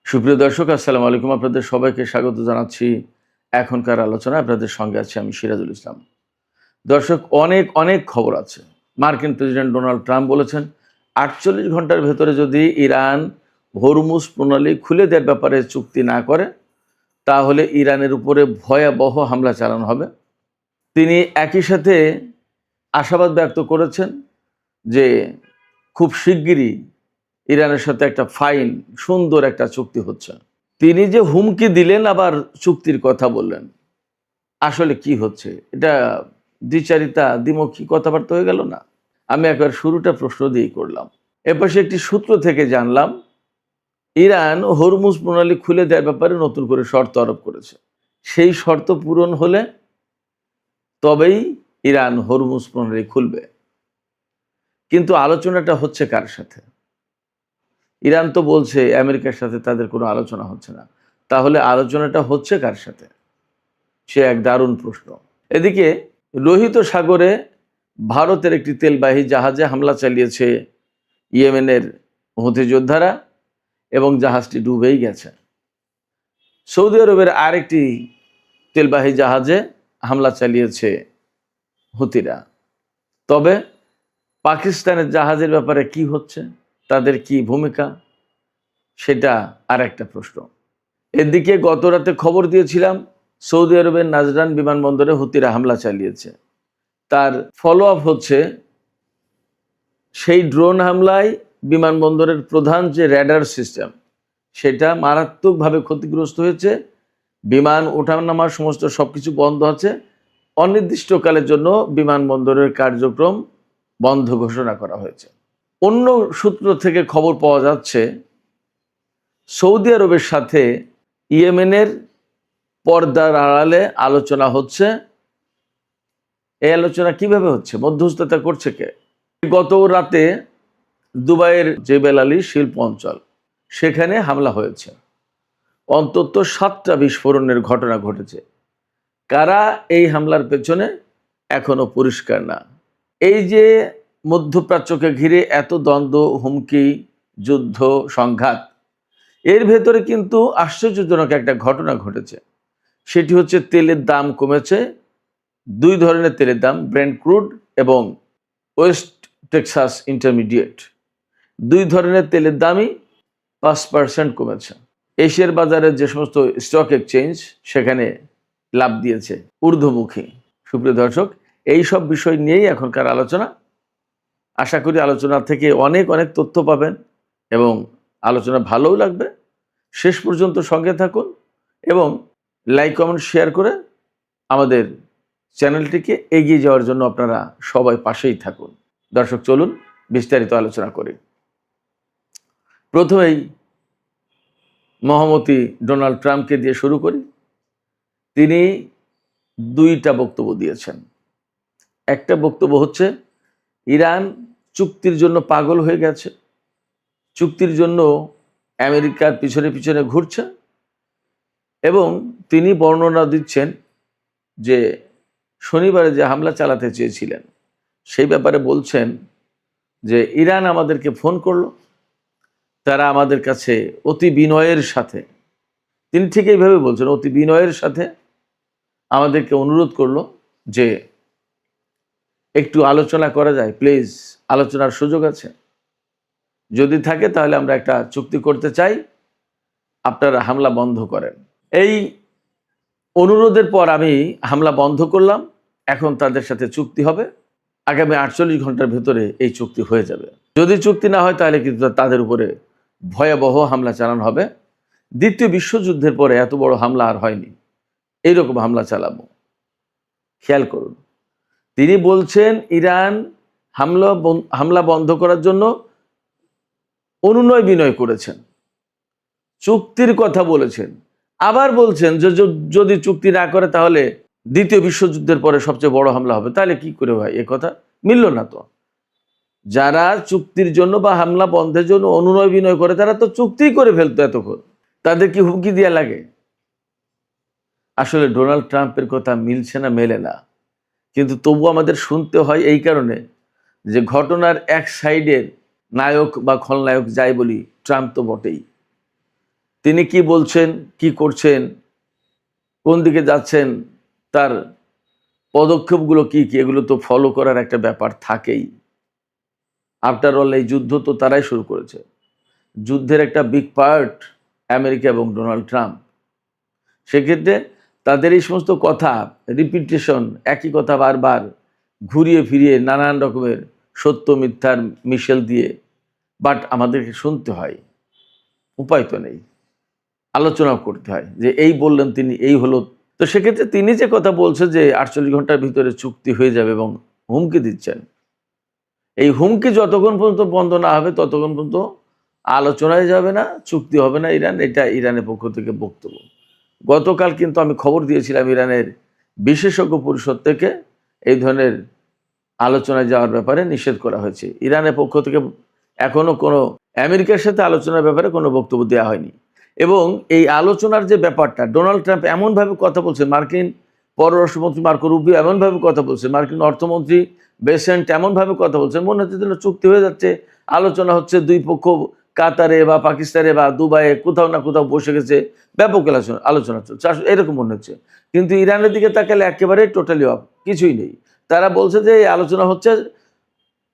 সুপ্রিয় দর্শক, আসসালামু আলাইকুম। আপনাদের সবাইকে স্বাগত জানাচ্ছি এখনকার আলোচনায়। আপনাদের সঙ্গে আছি আমি সিরাজুল ইসলাম। দর্শক, অনেক অনেক খবর আছে। মার্কিন প্রেসিডেন্ট ডোনাল্ড ট্রাম্প বলেছেন ৪৮ ঘন্টার ভেতরে যদি ইরান হরমুজ প্রণালী খুলে দেওয়ার ব্যাপারে চুক্তি না করে, তাহলে ইরানের উপরে ভয়াবহ হামলা চালানো হবে। তিনি একই সাথে আশাবাদ ব্যক্ত করেছেন যে খুব শিগগিরই ইরানের সাথে একটা ফাইন সুন্দর একটা চুক্তি হচ্ছে। তিনি যে হুমকি দিলেন আবার চুক্তির কথা বললেন, আসলে কি হচ্ছে? এটা দ্বিচারিতা, দ্বিমুখী কথাবার্তা হয়ে গেল না? আমি একবার শুরুটা প্রশ্ন দিয়েই করলাম। এপাশে একটি সূত্র থেকে জানলাম ইরান হরমুজ প্রণালী খুলে দেওয়ার ব্যাপারে নতুন করে শর্ত আরোপ করেছে। সেই শর্ত পূরণ হলে তবেই ইরান হরমুজ প্রণালী খুলবে। কিন্তু আলোচনাটা হচ্ছে কার সাথে? ইরান তো বলছে আমেরিকার সাথে তাদের কোনো আলোচনা হচ্ছে না। তাহলে আলোচনাটা হচ্ছে কার সাথে? সে এক দারুণ প্রশ্ন। এদিকে লোহিত সাগরে ভারতের একটি তেলবাহী জাহাজে হামলা চালিয়েছে ইয়েমেনের হুথি যোদ্ধারা এবং জাহাজটি ডুবেই গেছে। সৌদি আরবের আরেকটি তেলবাহী জাহাজে হামলা চালিয়েছে হুথিরা। তবে পাকিস্তানের জাহাজের ব্যাপারে কি হচ্ছে, তাদের কি ভূমিকা, সেটা আর একটা প্রশ্ন। এদিকে গত রাতে খবর দিয়েছিলাম সৌদি আরবের নাজরান বিমানবন্দরে হুথিরা হামলা চালিয়েছে। তার ফলো আপ হচ্ছে সেই ড্রোন হামলায় বিমানবন্দরের প্রধান যে র্যাডার সিস্টেম, সেটা মারাত্মকভাবে ক্ষতিগ্রস্ত হয়েছে। বিমান ওঠানামার সমস্ত সব কিছু বন্ধ আছে। অনির্দিষ্টকালের জন্য বিমানবন্দরের কার্যক্রম বন্ধ ঘোষণা করা হয়েছে। অন্য সূত্র থেকে খবর পাওয়া যাচ্ছে সৌদি আরবের সাথে ইয়েমেনের পর্দার আড়ালে আলোচনা হচ্ছে। এই আলোচনা কিভাবে হচ্ছে? মধ্যস্থতা করছে কে? গত রাতে দুবাইয়ের জেবেল আলী শিল্প অঞ্চল, সেখানে হামলা হয়েছে। অন্তত 7টা বিস্ফোরণের ঘটনা ঘটেছে। কারা এই হামলার পেছনে এখনো পরিষ্কার না। এই যে মধ্যপ্রাচ্যকে ঘিরে এত দ্বন্দ্ব, হুমকি, যুদ্ধ, সংঘাত, এর ভেতরে কিন্তু আশ্চর্যজনক একটা ঘটনা ঘটেছে। সেটি হচ্ছে তেলের দাম কমেছে। 2 ধরনের তেলের দাম, ব্রেন্ট ক্রুড এবং ওয়েস্ট টেক্সাস ইন্টারমিডিয়েট, 2 ধরনের তেলের দামই 5% কমেছে। এশিয়ার বাজারে যে সমস্ত স্টক এক্সচেঞ্জ, সেখানে লাভ দিয়েছে ঊর্ধ্বমুখী। সুপ্রিয় দর্শক, এই সব বিষয় নিয়েই এখনকার আলোচনা। আশা করি আলোচনা থেকে অনেক অনেক তথ্য পাবেন এবং আলোচনা ভালোও লাগবে। শেষ পর্যন্ত সঙ্গে থাকুন এবং লাইক, কমেন্ট, শেয়ার করে আমাদের চ্যানেলটিকে এগিয়ে যাওয়ার জন্য আপনারা সবাই পাশেই থাকুন। দর্শক, চলুন বিস্তারিত আলোচনা করি। প্রথমেই মহামতি ডোনাল্ড ট্রাম্পকে দিয়ে শুরু করি। তিনি 2টা বক্তব্য দিয়েছেন। একটা বক্তব্য হচ্ছে ইরান চুক্তির জন্য পাগল হয়ে গেছে, চুক্তির জন্য আমেরিকার পিছনে পিছনে ঘুরছে, এবং তিনি বর্ণনা দিচ্ছেন যে শনিবারে যে হামলা চালাতে চেয়েছিলেন সেই ব্যাপারে বলছেন যে ইরান আমাদেরকে ফোন করলো, তারা আমাদের কাছে অতি বিনয়ের সাথে, তিনি ঠিক এইভাবে বলছেন, অতি বিনয়ের সাথে আমাদেরকে অনুরোধ করলো যে একটু আলোচনা করা যায়, প্লিজ, আলোচনার সুযোগ আছে, যদি থাকে তাহলে আমরা একটা চুক্তি করতে চাই, আপনারা হামলা বন্ধ করেন। এই অনুরোধের পর আমি হামলা বন্ধ করলাম। এখন তাদের সাথে চুক্তি হবে। আগামী 48 ঘন্টার ভেতরে এই চুক্তি হয়ে যাবে। যদি চুক্তি না হয় তাহলে কিন্তু তাদের উপরে ভয়াবহ হামলা চালানো হবে। দ্বিতীয় বিশ্বযুদ্ধের পরে এত বড় হামলা আর হয়নি, এইরকম হামলা চালাবো। খেয়াল করুন, তিনি বলছেন ইরান হামলা বন্ধ করার জন্য অনুনয় বিনয় করেছেন, চুক্তির কথা বলেছেন, আবার বলছেন যে যদি চুক্তি না করে তাহলে দ্বিতীয় বিশ্বযুদ্ধের পরে সবচেয়ে বড় হামলা হবে। তাহলে কি করে ভাই? এ কথা মিলল না তো। যারা চুক্তির জন্য বা হামলা বন্ধের জন্য অনুনয় বিনয় করে তারা তো চুক্তিই করে ফেলতো এতক্ষণ, তাদের কি হুমকি দেওয়া লাগে? আসলে ডোনাল্ড ট্রাম্পের কথা মিলছে না, মেলে না, কিন্তু তবু আমাদের শুনতে হয় এই কারণে যে ঘটনার এক সাইডের নায়ক বা খলনায়ক যাই বলি, ট্রাম্প তো বটেই। তিনি কি বলছেন, কি করছেন, কোন দিকে যাচ্ছেন, তার পদক্ষেপগুলো কি কি, এগুলো তো ফলো করার একটা ব্যাপার থাকেই। আফটার অল এই যুদ্ধ তো তারাই শুরু করেছে। যুদ্ধের একটা বিগ পার্ট আমেরিকা এবং ডোনাল্ড ট্রাম্প। সেক্ষেত্রে তাদের এই সমস্ত কথা, রিপিটেশন, একই কথা বারবার ঘুরিয়ে ফিরিয়ে নানান রকমের সত্য মিথ্যার মিশেল দিয়ে বাট আমাদেরকে শুনতে হয়, উপায় তো নেই, আলোচনাও করতে হয় যে এই বললেন তিনি, এই হলো। তো সেক্ষেত্রে তিনি যে কথা বলছে যে 48 ঘন্টার ভিতরে চুক্তি হয়ে যাবে এবং হুমকি দিচ্ছেন, এই হুমকি যতক্ষণ পর্যন্ত বন্ধ না হবে ততক্ষণ পর্যন্ত আলোচনায় যাবে না, চুক্তি হবে না ইরান। এটা ইরানের পক্ষ থেকে বক্তব্য। গতকাল কিন্তু আমি খবর দিয়েছিলাম ইরানের বিশেষজ্ঞ পরিষদ থেকে এই ধরনের আলোচনায় যাওয়ার ব্যাপারে নিষেধ করা হয়েছে। ইরানের পক্ষ থেকে এখনো কোনো আমেরিকার সাথে আলোচনার ব্যাপারে কোনো বক্তব্য দেওয়া হয়নি। এবং এই আলোচনার যে ব্যাপারটা, ডোনাল্ড ট্রাম্প এমনভাবে কথা বলছে, মার্কিন পররাষ্ট্রমন্ত্রী মার্কো রুবিও এমনভাবে কথা বলছে, মার্কিন অর্থমন্ত্রী বেসেন্ট এমনভাবে কথা বলছেন, মনে হচ্ছে যেন চুক্তি হয়ে যাচ্ছে, আলোচনা হচ্ছে, দুই পক্ষ কাতারে বা পাকিস্তানে বা দুবাইয়ে কোথাও না কোথাও বসে গেছে, ব্যাপক আলোচনা চলছে, এরকম মনে হচ্ছে। কিন্তু ইরানের দিকে তাকালে একেবারে টোটালি অফ, কিছুই নেই। তারা বলছে যে এই আলোচনা হচ্ছে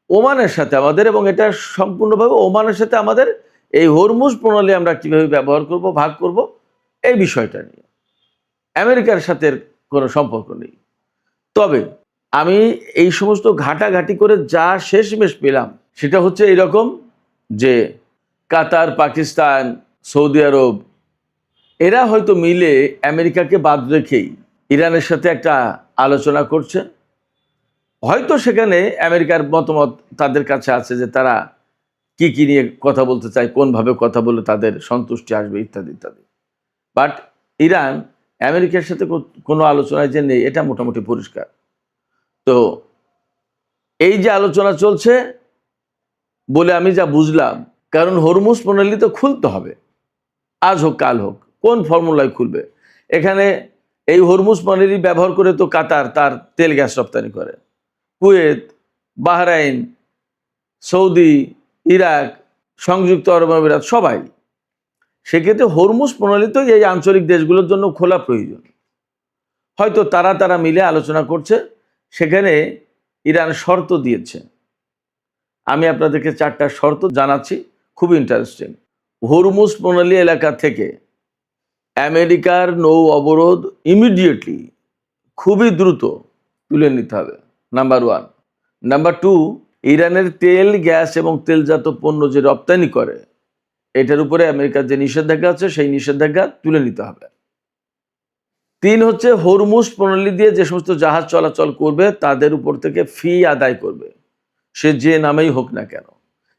ওমানের সাথে আমাদের, এবং এটা সম্পূর্ণভাবে ওমানের সাথে আমাদের, এই হরমুজ প্রণালী আমরা কিভাবে ব্যবহার করব, ভাগ করব, এই বিষয়টা নিয়ে আমেরিকার সাথে কোনো সম্পর্ক নেই। তবে আমি এই সমস্ত ঘাটাঘাটি করে যা শেষমেশ পেলাম সেটা হচ্ছে এইরকম যে কাতার, পাকিস্তান, সৌদি আরব এরা হয়তো মিলে আমেরিকাকে বাদ রেখেই ইরানের সাথে একটা আলোচনা করছে। হয়তো সেখানে আমেরিকার মতামত তাদের কাছে আছে যে তারা কি কি নিয়ে কথা বলতে চায়, কোনভাবে কথা বলে তাদের সন্তুষ্টি আসবে, ইত্যাদি ইত্যাদি। বাট ইরান আমেরিকার সাথে কোনো আলোচনায় যে নেই এটা মোটামুটি পরিষ্কার। তো এই যে আলোচনা চলছে বলে আমি যা বুঝলাম, কারণ হরমুজ প্রণালী তো খুলতে হবে, আজ হোক কাল হোক, কোন ফর্মুলায় খুলবে? এখানে এই হরমুজ প্রণালী ব্যবহার করে তো কাতার তার তেল গ্যাস রপ্তানি করে, কুয়েত, বাহরাইন, সৌদি, ইরাক, সংযুক্ত আরব আমিরাত, সবাই। সেক্ষেত্রে হরমুজ প্রণালী তো এই আঞ্চলিক দেশগুলোর জন্য খোলা প্রয়োজন। হয়তো তারা মিলে আলোচনা করছে, সেখানে ইরান শর্ত দিয়েছে। আমি আপনাদেরকে 4টা শর্ত জানাচ্ছি, খুব ইন্টারেস্টিং। হরমুজ প্রণালী এলাকা থেকে আমেরিকার নৌ অবরোধ ইমিডিয়েটলি, খুবই দ্রুত তুলে নিতে হবে, নাম্বার 1। নাম্বার 2, ইরানের তেল, গ্যাস এবং তেলজাত পণ্য যে রপ্তানি করে এটার উপরে আমেরিকার যে নিষেধাজ্ঞা আছে সেই নিষেধাজ্ঞা তুলে নিতে হবে। 3 হচ্ছে হরমুজ প্রণালী দিয়ে যে সমস্ত জাহাজ চলাচল করবে তাদের উপর থেকে ফি আদায় করবে, সে যে নামেই হোক না কেন,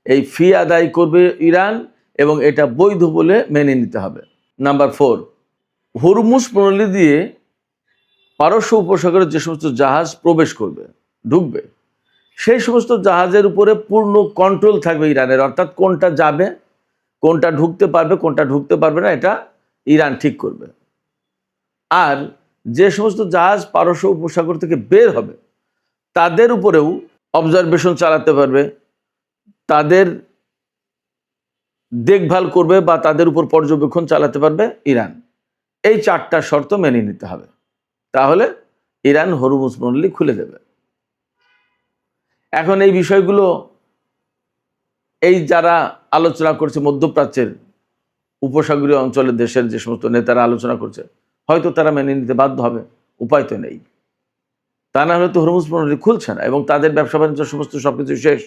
এই ফি আদায় করবে ইরান এবং এটা বৈধ বলে মেনে নিতে হবে। নাম্বার 4, হরমুজ প্রণালী দিয়ে পারস্য উপসাগরে যে সমস্ত জাহাজ প্রবেশ করবে, ঢুকবে, সেই সমস্ত জাহাজের উপরে পূর্ণ কন্ট্রোল থাকবে ইরানের। অর্থাৎ কোনটা যাবে, কোনটা ঢুকতে পারবে, কোনটা ঢুকতে পারবে না, এটা ইরান ঠিক করবে। আর যে সমস্ত জাহাজ পারস্য উপসাগর থেকে বের হবে তাদের উপরেও অবজারভেশন চালাতে পারবে, তাদের দেখভাল করবে বা তাদের উপর পর্যবেক্ষণ চালাতে পারবে ইরান। এই 4টা শর্ত মেনে নিতে হবে, তাহলে ইরান হরমুজ প্রণালী খুলে দেবে। এখন এই বিষয়গুলো এই যারা আলোচনা করছে, মধ্যপ্রাচ্যের উপসাগরীয় অঞ্চলের দেশের যে সমস্ত নেতারা আলোচনা করছে, হয়তো তারা মেনে নিতে বাধ্য হবে, উপায় তো নেই। তা না হলে তো হরমুজ প্রণালী খুলছে না এবং তাদের ব্যবসা বাণিজ্য সমস্ত সবকিছু শেষ।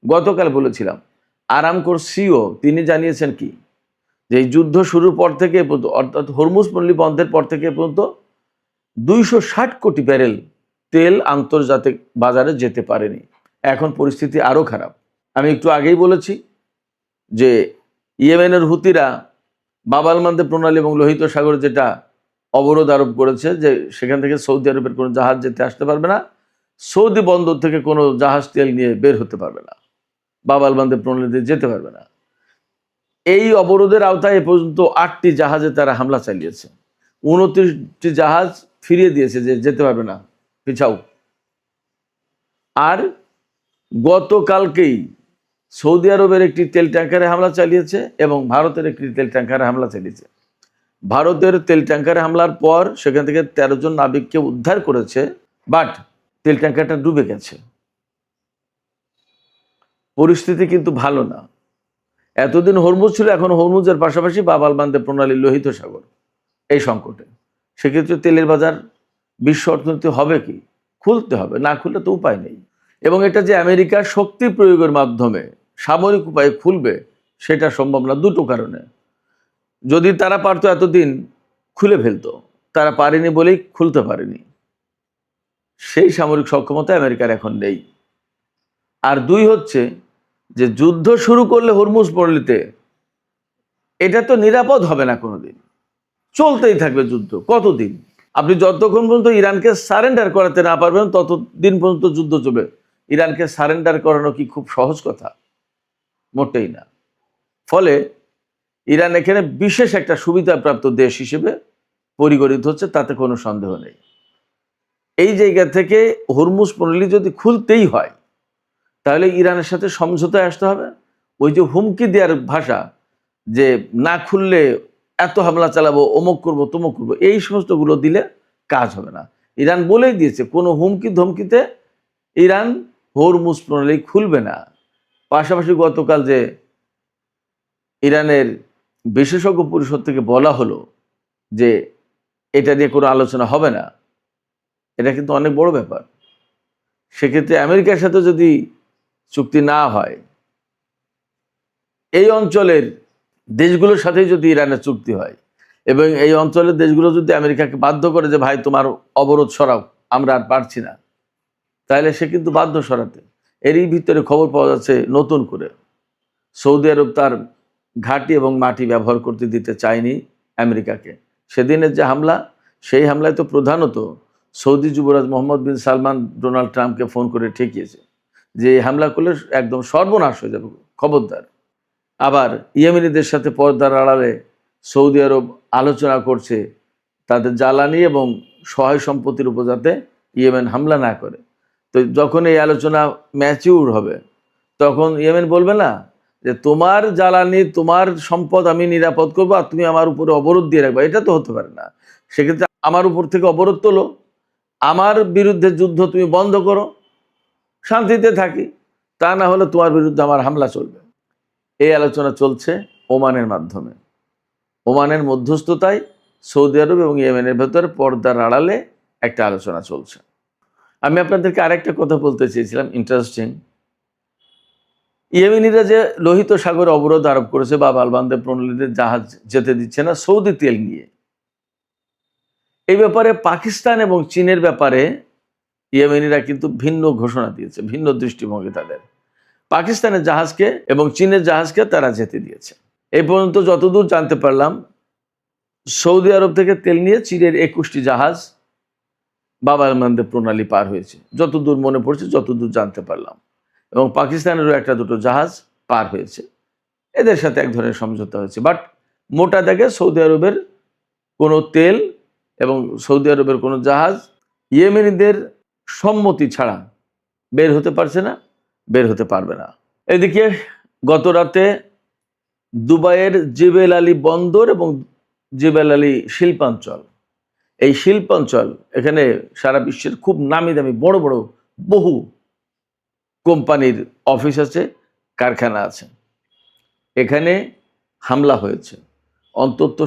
গতকাল বলেছিলাম আরামকোর সিও তিনি জানিয়েছেন কি, যে এই যুদ্ধ শুরুর পর থেকে পর্যন্ত, অর্থাৎ হরমুজ প্রণালী বন্ধের পর থেকে পর্যন্ত 260 কোটি ব্যারেল তেল আন্তর্জাতিক বাজারে যেতে পারেনি। এখন পরিস্থিতি আরও খারাপ। আমি একটু আগেই বলেছি যে ইয়েমেনের হুতিরা বাব-আল মানদেব প্রণালী এবং লোহিত সাগরে যেটা অবরোধ আরোপ করেছে, যে সেখান থেকে সৌদি আরবের কোনো জাহাজ যেতে আসতে পারবে না, সৌদি বন্দর থেকে কোনো জাহাজ তেল নিয়ে বের হতে পারবে না, বাব-আল মানদেব প্রণালীতে যেতে পারবে না। এই অবরোধের আওতায় এ পর্যন্ত 8টি জাহাজে তারা হামলা চালিয়েছে, 29টি জাহাজ ফিরিয়ে দিয়েছে যে যেতে পারবে না, পিছাও। আর গতকালকেই সৌদি আরবের একটি তেল ট্যাঙ্কারে হামলা চালিয়েছে এবং ভারতের একটি তেল ট্যাঙ্কারে হামলা চালিয়েছে। ভারতের তেল ট্যাঙ্কারে হামলার পর সেখান থেকে 13 জন নাবিককে উদ্ধার করেছে, বাট তেল ট্যাঙ্কারটা ডুবে গেছে। পরিস্থিতি কিন্তু ভালো না। এতদিন হরমুজ ছিল, এখন হরমুজের পাশাপাশি বাব আল মানদেব প্রণালী, লোহিত সাগর, এই সংকটে। সেক্ষেত্রে তেলের বাজার বিশ্ব অর্থনীতি হবে কি? খুলতে হবে, না খুললে তো উপায় নেই। এবং এটা যে আমেরিকার শক্তি প্রয়োগের মাধ্যমে সামরিক উপায়ে খুলবে সেটা সম্ভব না, দুটো কারণে। যদি তারা পারতো এতদিন খুলে ফেলতো, তারা পারেনি বলেই খুলতে পারেনি। সেই সামরিক সক্ষমতা আমেরিকার এখন নেই। আর দুই হচ্ছে যে যুদ্ধ শুরু করলে হরমুজ প্রণালীতে এটা তো নিরাপদ হবে না কোনোদিন, চলতেই থাকবে যুদ্ধ। কতদিন? আপনি যতক্ষণ পর্যন্ত ইরানকে সারেন্ডার করাতে না পারবেন ততদিন পর্যন্ত যুদ্ধ চলবে। ইরানকে সারেন্ডার করানো কি খুব সহজ কথা? মোটেই না। ফলে ইরান এখানে বিশেষ একটা সুবিধাপ্রাপ্ত দেশ হিসেবে পরিগণিত হচ্ছে, তাতে কোনো সন্দেহ নেই। এই জায়গা থেকে হরমুজ প্রণালী যদি খুলতেই হয় তাহলে ইরানের সাথে সমঝোতায় আসতে হবে। ওই যে হুমকি দেওয়ার ভাষা, যে না খুললে এত হামলা চালাবো, অমুক করবো, তমুক করবো, এই সমস্তগুলো দিলে কাজ হবে না। ইরান বলেই দিয়েছে কোনো হুমকি ধমকিতে ইরান হরমুজ প্রণালী খুলবে না। পাশাপাশি গতকাল যে ইরানের বিশেষজ্ঞ পরিষদ থেকে বলা হলো যে এটা নিয়ে কোনো আলোচনা হবে না, এটা কিন্তু অনেক বড় ব্যাপার। সেক্ষেত্রে আমেরিকার সাথে যদি চুক্তি না হয়, এই অঞ্চলের দেশগুলোর সাথে যদি ইরানের চুক্তি হয় এবং এই অঞ্চলের দেশগুলো যদি আমেরিকাকে বাধ্য করে যে ভাই তোমার অবরোধ সরাও, আমরা আর পারছি না, তাহলে সে কিন্তু বাধ্য সরাতে। এরই ভিতরে খবর পাওয়া যাচ্ছে নতুন করে সৌদি আরব তার ঘাঁটি এবং মাটি ব্যবহার করতে দিতে চায়নি আমেরিকাকে। সেদিনের যে হামলা, সেই হামলায় তো প্রধানত সৌদি যুবরাজ মোহাম্মদ বিন সালমান ডোনাল্ড ট্রাম্পকে ফোন করে ঠেকিয়েছে যে এই হামলা করলে একদম সর্বনাশ হয়ে যাবে, খবরদার। আবার ইয়েমেনিদের সাথে পর্দার আড়ালে সৌদি আরব আলোচনা করছে তাদের জ্বালানি এবং সহায় সম্পত্তির উপর যাতে ইয়েমেন হামলা না করে। তো যখন এই আলোচনা ম্যাচিউর হবে তখন ইয়েমেন বলবে না যে তোমার জ্বালানি, তোমার সম্পদ আমি নিরাপদ করবো আর তুমি আমার উপরে অবরোধ দিয়ে রাখবে। এটা তো হতে পারে না। সেক্ষেত্রে আমার উপর থেকে অবরোধ তোলো, আমার বিরুদ্ধে যুদ্ধ তুমি বন্ধ করো, শান্তিতে থাকি। তা না হলে তোমার বিরুদ্ধে আমার হামলা চলবে। এই আলোচনা চলছে ওমানের মাধ্যমে। ওমানের মধ্যস্থতায় সৌদি আরব এবং ইয়েমেনের ভেতরে পর্দার আড়ালে একটা আলোচনা চলছে। আমি আপনাদেরকে আরেকটা কথা বলতে চেয়েছিলাম, ইন্টারেস্টিং। ইয়েমেনিরা যে লোহিত সাগরে অবরোধ আরোপ করেছে বা বাব আল মানদেব প্রণালীতে জাহাজ যেতে দিচ্ছে না সৌদি তেল নিয়ে, এই ব্যাপারে পাকিস্তান এবং চীনের ব্যাপারে ইয়েমেনিরা কিন্তু ভিন্ন ঘোষণা দিয়েছে, ভিন্ন দৃষ্টিভঙ্গি তাদের। পাকিস্তানের জাহাজকে এবং চীনের জাহাজকে তারা যেতে দিয়েছে। এই পর্যন্ত যতদূর জানতে পারলাম, সৌদি আরব থেকে তেল নিয়ে চীনের 21টি জাহাজ বাব আল মানদেব প্রণালী পার হয়েছে, যতদূর মনে পড়ছে, যতদূর জানতে পারলাম। এবং পাকিস্তানেরও একটা দুটো জাহাজ পার হয়েছে, এদের সাথে এক ধরনের সমঝোতা হয়েছে। বাট মোটা দাগে সৌদি আরবের কোনো তেল এবং সৌদি আরবের কোনো জাহাজ ইয়েমেনিদের সম্মতি ছাড়া বের হতে পারছে না, বের হতে পারবে না। এদিকে গত রাতে দুবাইয়ের জেবেল আলী বন্দর এবং জেবেল আলী শিল্পাঞ্চল, এই শিল্পাঞ্চল, এখানে সারা বিশ্বের খুব নামি দামি বড় বড় বহু কোম্পানির অফিস আছে, কারখানা আছে। এখানে হামলা হয়েছে, অন্তত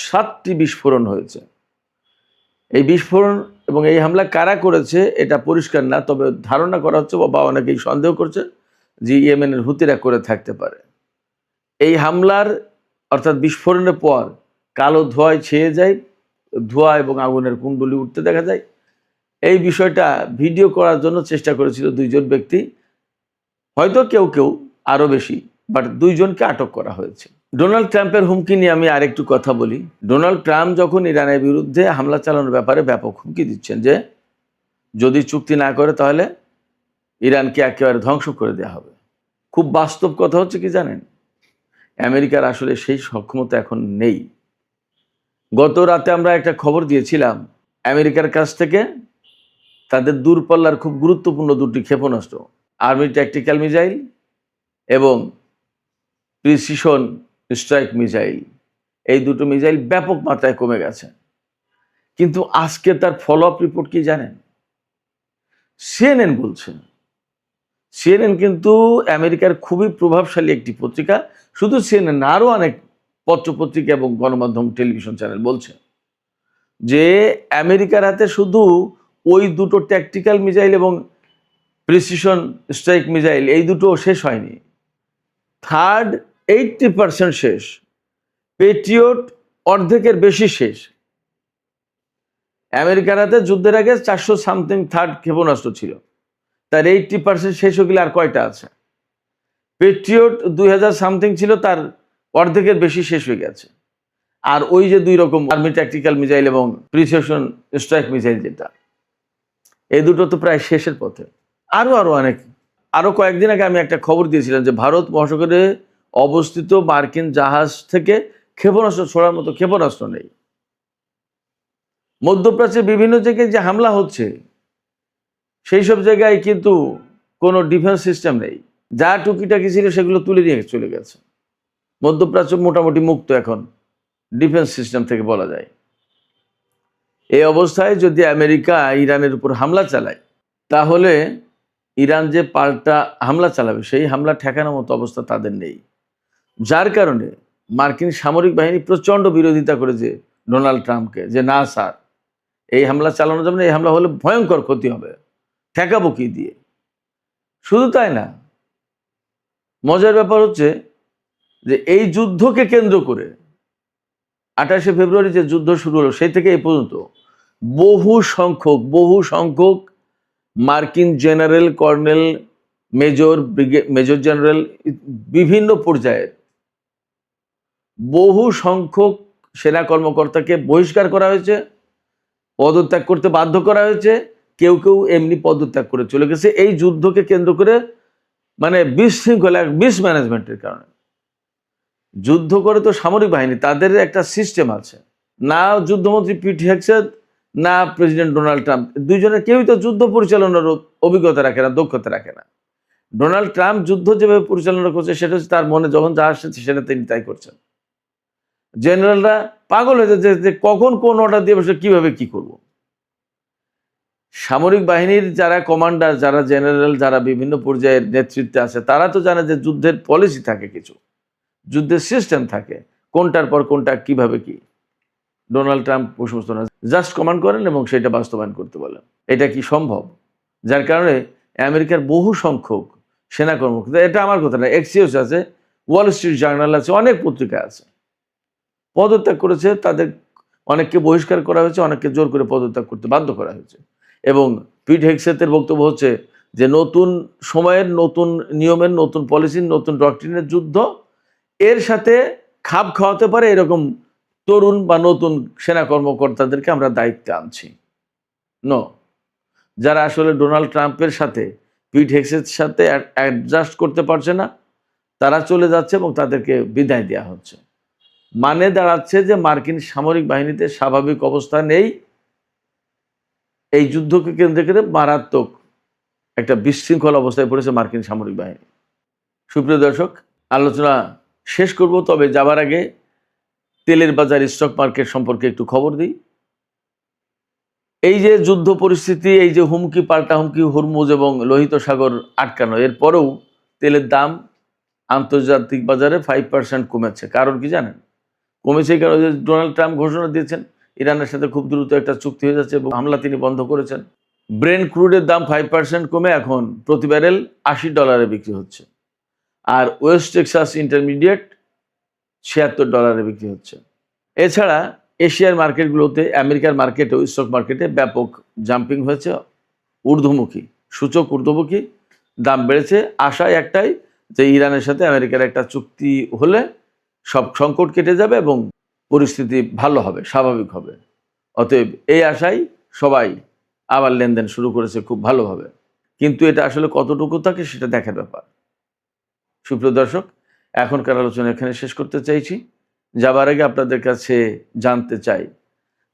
সাতটি বিস্ফোরণ হয়েছে। এই বিস্ফোরণ এবং এই হামলা কারা করেছে এটা পরিষ্কার না, তবে ধারণা করা হচ্ছে বা অনেকেই সন্দেহ করছে যে ইয়েমেনের হুতিরা করে থাকতে পারে। এই হামলার অর্থাৎ বিস্ফোরণের পর কালো ধোঁয়ায় ছেয়ে যায়, ধোঁয়া এবং আগুনের কুণ্ডলি উঠতে দেখা যায়। এই বিষয়টা ভিডিও করার জন্য চেষ্টা করেছিল দুইজন ব্যক্তি, হয়তো কেউ কেউ আরও বেশি, বাট দুইজনকে আটক করা হয়েছে। ডোনাল্ড ট্রাম্পের হুমকি নিয়ে আমি আরেকটু কথা বলি। ডোনাল্ড ট্রাম্প যখন ইরানের বিরুদ্ধে হামলা চালানোর ব্যাপারে ব্যাপক হুমকি দিচ্ছেন যে যদি চুক্তি না করে তাহলে ইরানকে একেবারে ধ্বংস করে দেওয়া হবে। খুব বাস্তব কথা হচ্ছে কি জানেন, আমেরিকার আসলে সেই সক্ষমতা এখন নেই। গত রাতে আমরা একটা খবর দিয়েছিলাম, আমেরিকার কাছ থেকে তাদের দূরপাল্লার খুব গুরুত্বপূর্ণ দুটি ক্ষেপণাস্ত্র, আর্মি ট্যাকটিক্যাল মিসাইল এবং প্রিসিশন স্ট্রাইক মিসাইল, এই দুটো মিসাইল ব্যাপক মাত্রায় কমে গেছে। কিন্তু আজকে তার ফলো আপ রিপোর্ট কি জানেন? সিএনএন বলছে, সিএনএন কিন্তু আমেরিকার খুবই প্রভাবশালী একটি পত্রিকা, শুধু সিএনএন না, আরও অনেক পত্রপত্রিকা এবং গণমাধ্যম টেলিভিশন চ্যানেল বলছে যে আমেরিকার হাতে শুধু ওই দুটো ট্যাকটিক্যাল মিসাইল এবং প্রিসিশন স্ট্রাইক মিসাইল, এই দুটো শেষ হয়নি, থার্ড 80% শেষ, পেট্রিয়ট অর্ধেকের বেশি শেষ। আমেরিকার হাতে যুদ্ধের আগে 400 সামথিং থার্ড ক্ষেপণাস্ত্র ছিল, তার 80% শেষ হয়ে গেলে আর কয়টা আছে? পেট্রিয়ট 2000 সামথিং ছিল, তার অর্ধেকের বেশি শেষ হয়ে গেছে। আর ওই যে দুই রকম আর্মি ট্যাকটিক্যাল মিসাইল এবং প্রিসিশন স্ট্রাইক মিসাইল, যেটা এই দুটো তো প্রায় শেষের পথে। আরো অনেক, আরো কয়েকদিন আগে আমি একটা খবর দিয়েছিলাম যে ভারত মহাসাগরে অবস্থিত মার্কিন জাহাজ থেকে ক্ষেপণাস্ত্র ছোড়ার মতো ক্ষেপণাস্ত্র নেই। মধ্যপ্রাচ্যের বিভিন্ন জায়গায় যে হামলা হচ্ছে, সেই সব জায়গায় কিন্তু কোনো ডিফেন্স সিস্টেম নেই। যা টুকিটাকি ছিল সেগুলো তুলে নিয়ে চলে গেছে। মধ্যপ্রাচ্য মোটামুটি মুক্ত এখন ডিফেন্স সিস্টেম থেকে বলা যায়। এই অবস্থায় যদি আমেরিকা ইরানের উপর হামলা চালায়, তাহলে ইরান যে পাল্টা হামলা চালাবে, সেই হামলা ঠেকানোর মতো অবস্থা তাদের নেই। যার কারণে মার্কিন সামরিক বাহিনী প্রচণ্ড বিরোধিতা করেছে ডোনাল্ড ট্রাম্পকে, যে না স্যার, এই হামলা চালানো যাবে না, এই হামলা হলে ভয়ঙ্কর ক্ষতি হবে, ঠেকাবো কি দিয়ে? শুধু তাই না, মজার ব্যাপার হচ্ছে যে এই যুদ্ধকে কেন্দ্র করে 28শে ফেব্রুয়ারি যে যুদ্ধ শুরু হলো, সেই থেকে এই পর্যন্ত বহু সংখ্যক মার্কিন জেনারেল, কর্নেল, মেজর জেনারেল, বিভিন্ন পর্যায়ের বহু সংখ্যক সেনা কর্মকর্তাকে বহিষ্কার করা হয়েছে, পদত্যাগ করতে বাধ্য করা হয়েছে। কেউ এমনি পদত্যাগ করে চলে গেছে এই যুদ্ধকে কেন্দ্র করে, মানে বিশৃঙ্খলা, মিসম্যানেজমেন্টের কারণে। যুদ্ধ করে তো সামরিক বাহিনী, তাদের একটা সিস্টেম আছে। না যুদ্ধমন্ত্রী পিট হেগসেথ, না প্রেসিডেন্ট ডোনাল্ড ট্রাম্প, দুইজনের কেউই তো যুদ্ধ পরিচালনার অভিজ্ঞতা রাখে না, দক্ষতা রাখে না। ডোনাল্ড ট্রাম্প যুদ্ধ যেভাবে পরিচালনা করছে, সেটা হচ্ছে তার মনে যখন যা আসছে সেটা তিনি তাই করছেন। জেনারেলরা পাগল হয়ে যাচ্ছে যে কখন কোন অর্ডার দিয়ে বসে কিভাবে কি করব। সামরিক বাহিনীর যারা কমান্ডার, যারা জেনারেল, যারা বিভিন্ন পর্যায়ের নেতৃত্বে আছে, তারা তো জানে যে যুদ্ধের পলিসি থাকে, কিছু যুদ্ধের সিস্টেম থাকে, কোনটার পর কোনটা কিভাবে কি। ডোনাল্ড ট্রাম্প ও সমস্ত না, জাস্ট কমান্ড করেন এবং সেটা বাস্তবায়ন করতে বলেন। এটা কি সম্ভব? যার কারণে আমেরিকার বহু সংখ্যক সেনা কর্মকর্তা, এটা আমার কথা না, এক্সিওস আছে, ওয়াল স্ট্রিট জার্নাল আছে, অনেক পত্রিকা আছে, পদত্যাগ করেছে। তাদের অনেককে বহিষ্কার করা হয়েছে, অনেককে জোর করে পদত্যাগ করতে বাধ্য করা হয়েছে। এবং পিট হেগসেথের বক্তব্য হচ্ছে যে নতুন সময়ের, নতুন নিয়মের, নতুন পলিসির, নতুন ডক্ট্রিনের যুদ্ধ, এর সাথে খাপ খাওয়াতে পারে এরকম তরুণ বা নতুন সেনা কর্মকর্তাদেরকে আমরা দায়িত্বে আনছি। যারা আসলে ডোনাল্ড ট্রাম্পের সাথে, পিট হেগসেথের সাথে অ্যাডজাস্ট করতে পারছে না, তারা চলে যাচ্ছে এবং তাদেরকে বিদায় দেওয়া হচ্ছে। মানে দাঁড়াচ্ছে যে মার্কিন সামরিক বাহিনীতে স্বাভাবিক অবস্থা নেই। এই যুদ্ধকে কেন্দ্র করে মারাত্মক একটা বিশৃঙ্খল অবস্থায় পড়েছে মার্কিন সামরিক বাহিনী। সুপ্রিয় দর্শক, আলোচনা শেষ করব, তবে যাবার আগে তেলের বাজার, স্টক মার্কেট সম্পর্কে একটু খবর দিই। এই যে যুদ্ধ পরিস্থিতি, এই যে হুমকি পাল্টা হুমকি, হরমুজ এবং লোহিত সাগর আটকানো, এরপরেও তেলের দাম আন্তর্জাতিক বাজারে 5% কমেছে। কারণ কি জানেন? কমেছে কারণ ডোনাল্ড ট্রাম্প ঘোষণা দিয়েছেন ইরানের সাথে খুব দ্রুত একটা চুক্তি হয়ে যাচ্ছে এবং হামলা তিনি বন্ধ করেছেন। ব্রেন্ট ক্রুডের দাম 5% কমে এখন প্রতি ব্যারেল $80 বিক্রি হচ্ছে। আর ওয়েস্ট টেক্সাস ইন্টারমিডিয়েট $76 বিক্রি হচ্ছে। এছাড়া এশিয়ার মার্কেটগুলোতে, আমেরিকার মার্কেটেও, স্টক মার্কেটে ব্যাপক জাম্পিং হয়েছে, ঊর্ধ্বমুখী, সূচক ঊর্ধ্বমুখী, দাম বেড়েছে। আশায় একটাই যে ইরানের সাথে আমেরিকার একটা চুক্তি হলে সব সংকট কেটে যাবে এবং পরিস্থিতি ভালো হবে, স্বাভাবিক হবে। অতএব এই আশায় সবাই আবার লেনদেন শুরু করেছে খুব ভালোভাবে। কিন্তু এটা আসলে কতটুকু থাকে সেটা দেখার ব্যাপার। সুপ্রিয় দর্শক, এখনকার আলোচনা এখানে শেষ করতে চাইছি। যাবার আগে আপনাদের কাছে জানতে চাই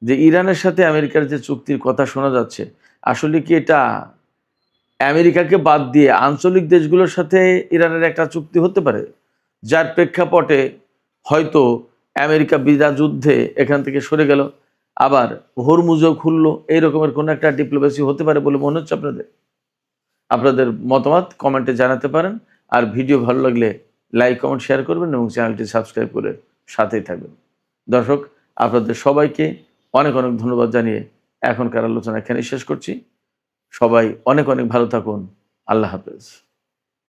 যে ইরানের সাথে আমেরিকার যে চুক্তির কথা শোনা যাচ্ছে, আসলে কি এটা আমেরিকাকে বাদ দিয়ে আঞ্চলিক দেশগুলোর সাথে ইরানের একটা চুক্তি হতে পারে, যার প্রেক্ষাপটে হয়তো আমেরিকা বিনা যুদ্ধে এখান থেকে সরে গেল, আবার হরমুজও খুললো, এই রকমের কোনো একটা ডিপ্লোমেসি হতে পারে বলে মনে হচ্ছে আপনাদের? আপনাদের মতামত কমেন্টে জানাতে পারেন। আর ভিডিও ভালো লাগলে লাইক, কমেন্ট, শেয়ার করবেন এবং চ্যানেলটি সাবস্ক্রাইব করে সাথেই থাকবেন। দর্শক, আপনাদের সবাইকে অনেক অনেক ধন্যবাদ জানিয়ে এখনকার আলোচনা এখানেই শেষ করছি। সবাই অনেক অনেক ভালো থাকুন। আল্লাহ হাফেজ।